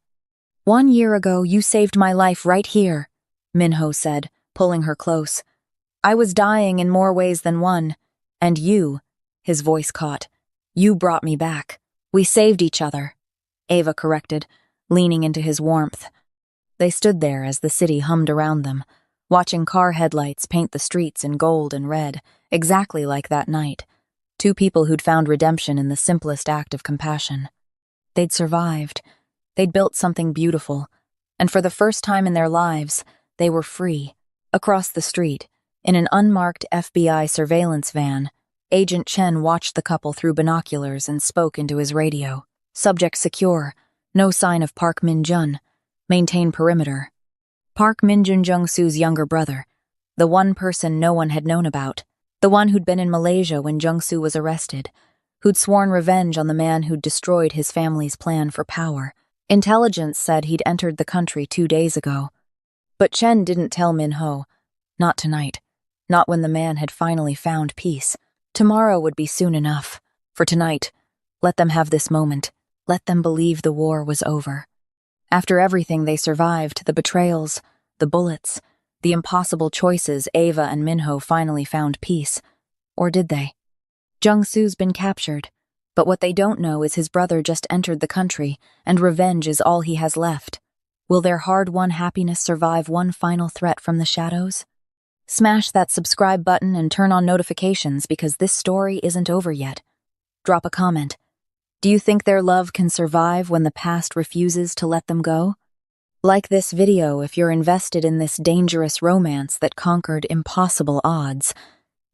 "1 year ago, you saved my life right here," Minho said, pulling her close. "I was dying in more ways than one. And you," his voice caught, "you brought me back. We saved each other," Ava corrected, leaning into his warmth. They stood there as the city hummed around them, watching car headlights paint the streets in gold and red, exactly like that night. Two people who'd found redemption in the simplest act of compassion. They'd survived. They'd built something beautiful. And for the first time in their lives, they were free. Across the street, in an unmarked FBI surveillance van, Agent Chen watched the couple through binoculars and spoke into his radio. "Subject secure. No sign of Park Min-jun. Maintain perimeter." Park Min-jun, Jung-soo's younger brother. The one person no one had known about. The one who'd been in Malaysia when Jung-soo was arrested. Who'd sworn revenge on the man who'd destroyed his family's plan for power. Intelligence said he'd entered the country 2 days ago. But Chen didn't tell Minho. Not tonight. Not when the man had finally found peace. Tomorrow would be soon enough. For tonight, let them have this moment. Let them believe the war was over. After everything they survived, the betrayals, the bullets, the impossible choices, Ava and Minho finally found peace. Or did they? Jung-soo's been captured, but what they don't know is his brother just entered the country, and revenge is all he has left. Will their hard-won happiness survive one final threat from the shadows? Smash that subscribe button and turn on notifications because this story isn't over yet. Drop a comment. Do you think their love can survive when the past refuses to let them go? Like this video if you're invested in this dangerous romance that conquered impossible odds.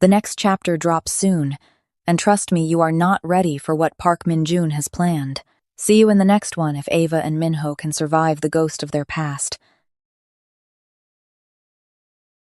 The next chapter drops soon, and trust me, you are not ready for what Park Min-jun has planned. See you in the next one if Ava and Minho can survive the ghost of their past.